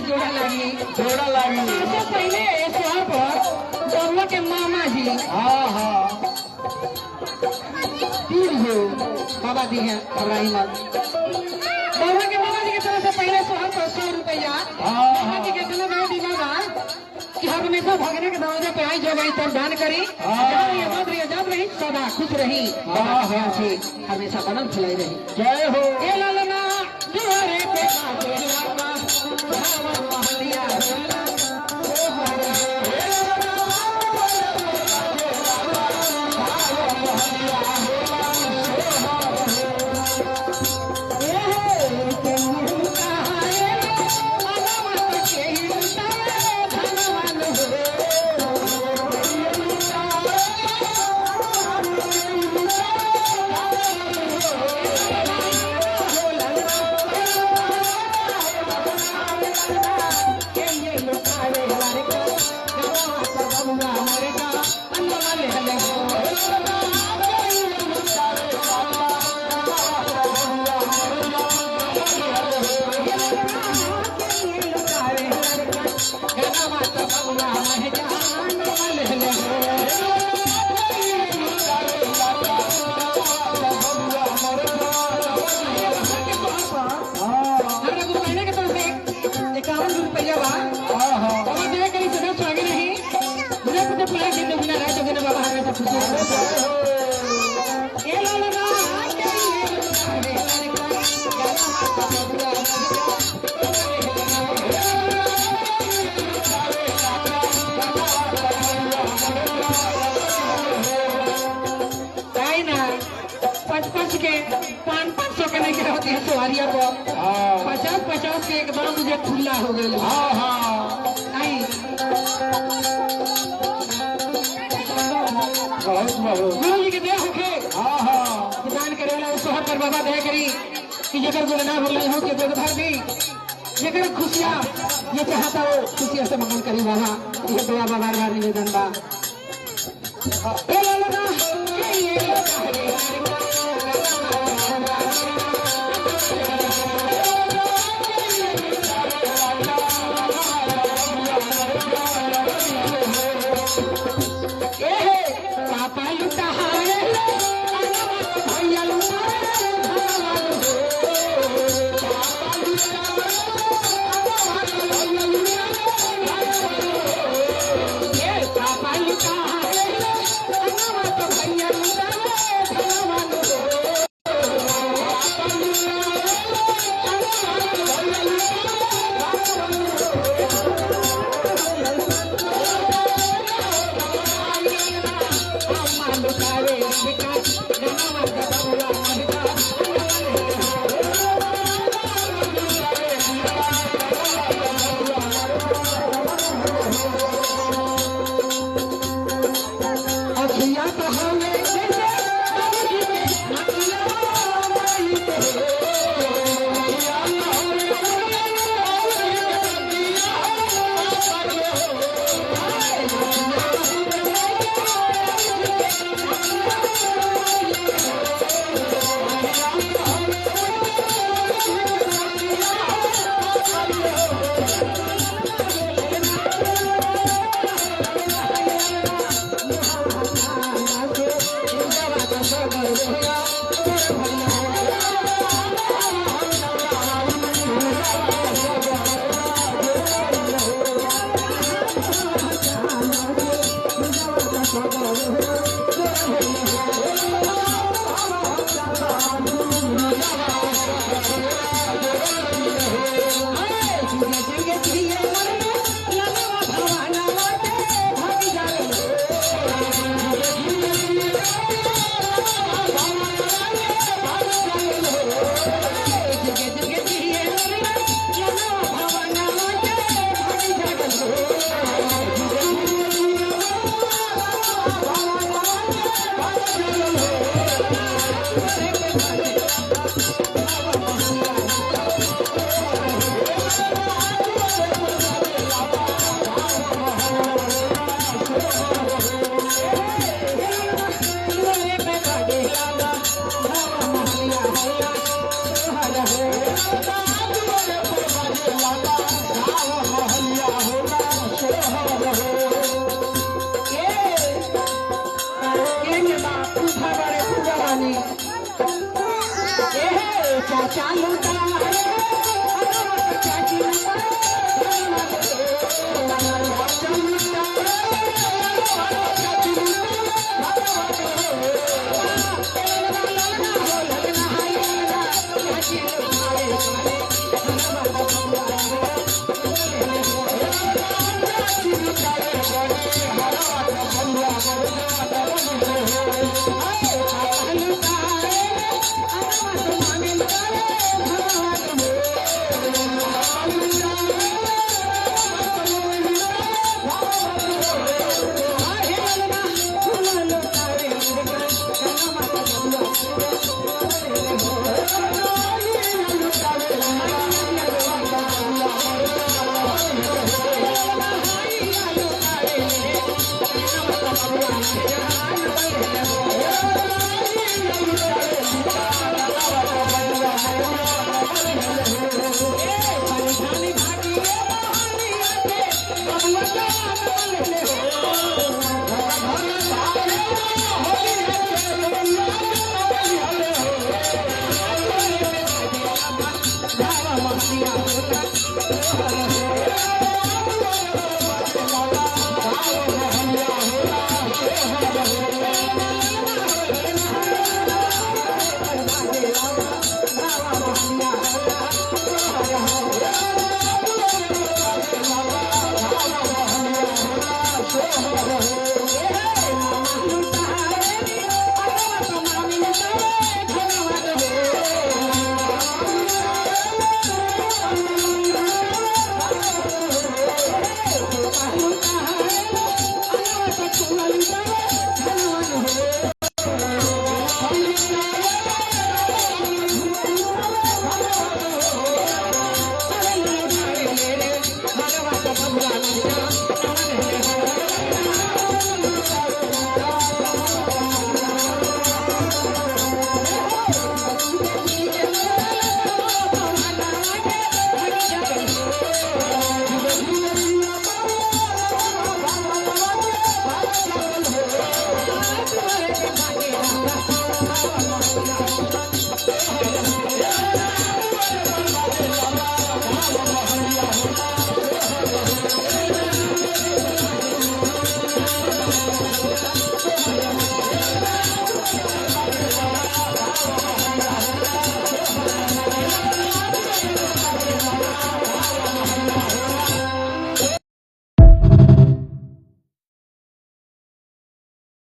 जोड़ा लागी पहले पर के मामा जी तीन हो बाबा दी है इब्राहिम बाबा के मामा जी की तरफ से पहले 100 रुपया बाबा जी के दिल में दीवाना कि हम हमेशा भगने के दरवाजे पे आई जो गई तो दान करी जब रही सदा खुश रही हमेशा बनल फुलाई रही। जय हो ए लालना जोरे पे सवारिया को 50-50 के एकदम मुझे खुला हो गई। गुरु जी के दे होके दान करे वाला सोहर पर बाबा दया करी कि जगह बोले ना बोल हो के बेदभार दी जगह खुशियाँ ये चाहता हो खुशियाँ से मंगन करी बाबा ये दुआ बाबा बार बार निवेदन बा। समस्या